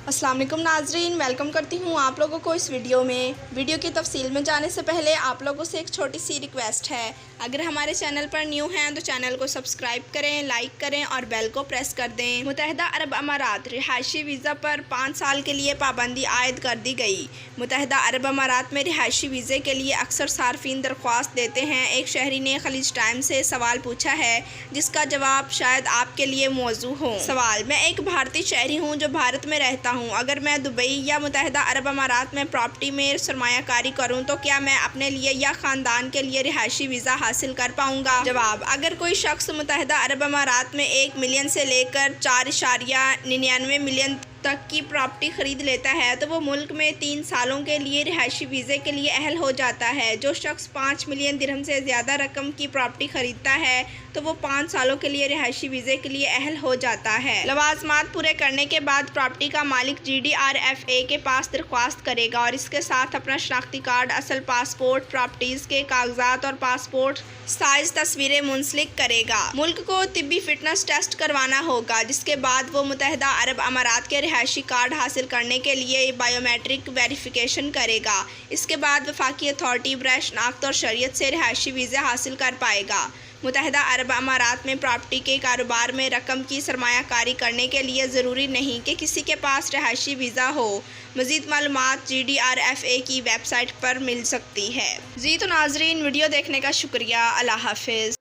अस्सलाम वालेकुम नाजरीन, वेलकम करती हूँ आप लोगों को इस वीडियो में। वीडियो की तफसील में जाने से पहले आप लोगों से एक छोटी सी रिक्वेस्ट है, अगर हमारे चैनल पर न्यू हैं तो चैनल को सब्सक्राइब करें, लाइक करें और बेल को प्रेस कर दें। मुत्तहिदा अरब अमारात रिहायशी वीज़ा पर 5 साल के लिए पाबंदी आयद कर दी गई। मुत्तहिदा अरब अमारात में रिहायशी वीज़े के लिए अक्सर सार्फिन दरख्वास्त देते हैं। एक शहरी ने खलीज टाइम से सवाल पूछा है जिसका जवाब शायद आपके लिए मौजू हो। सवाल: मैं एक भारतीय शहरी हूँ जो भारत में रहता हूँ। अगर मैं दुबई या मुत्तहिदा अरब अमारात में प्रॉपर्टी में सरमायाकारी करूँ तो क्या मैं अपने लिए या ख़ानदान के लिए रिहायशी वीज़ा हासिल कर पाऊँगा? जवाब: अगर कोई शख्स मुत्तहिदा अरब अमारात में 1 मिलियन से लेकर 4.99 मिलियन तक की प्रॉपर्टी ख़रीद लेता है तो वो मुल्क में 3 सालों के लिए रिहायशी वीज़े के लिए अहल हो जाता है। जो शख्स 5 मिलियन दिरहम से ज़्यादा रकम की प्रॉपर्टी ख़रीदता है तो वो 5 सालों के लिए रिहायशी वीज़े के लिए अहल हो जाता है। लवाज़मात पूरे करने के बाद प्रॉपर्टी का मालिक GDRFA के पास दरख्वास्त करेगा और इसके साथ अपना शनाख्ती कार्ड, असल पासपोर्ट, प्रॉपर्टीज़ के कागजात और पासपोर्ट साइज़ तस्वीरें मुंसलिक करेगा। मुल्क को तिब्बी फिटनेस टेस्ट करवाना होगा, जिसके बाद वो मुत्तहिदा अरब अमारात के रिहायशी कार्ड हासिल करने के लिए बायोमेट्रिक वेरिफिकेशन करेगा। इसके बाद वफाकी अथॉरिटी बराए शनाख्त और शरीयत से रिहायशी वीज़ा हासिल कर पाएगा। मुत्तहिदा अरब अमारात में प्रॉपर्टी के कारोबार में रकम की सरमायाकारी करने के लिए ज़रूरी नहीं कि किसी के पास रिहायशी वीज़ा हो। मज़ीद मालूमात GDRFA की वेबसाइट पर मिल सकती है। जी तो नाजरीन, वीडियो देखने का शुक्रिया। अल्लाह हाफिज़।